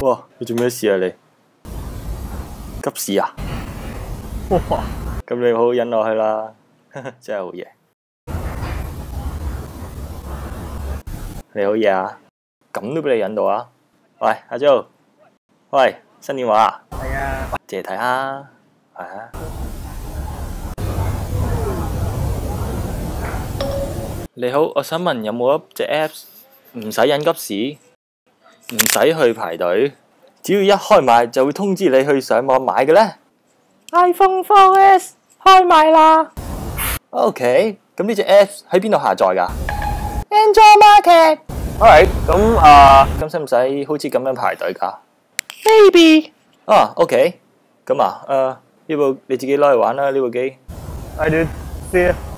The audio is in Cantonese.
哇！你做咩事啊你？急事啊？哇！咁你好好忍落去啦，真係好嘢。你好嘢啊！咁都俾你忍到啊？喂，阿 Jo，喂，新電話啊？係啊。借嚟睇下，係啊。你好，我想問有冇一隻 Apps 唔使忍急事，唔使去排隊，只要一開賣就會通知你去上網買嘅呢？ iPhone 4S 開賣啦 OK， 咁呢隻 Apps 喺邊度下載㗎？ ！Android Market Alright，咁使唔使好似咁樣排隊㗎？ Maybe OK，咁呢部你自己攞嚟玩啦，呢部機。I did see it.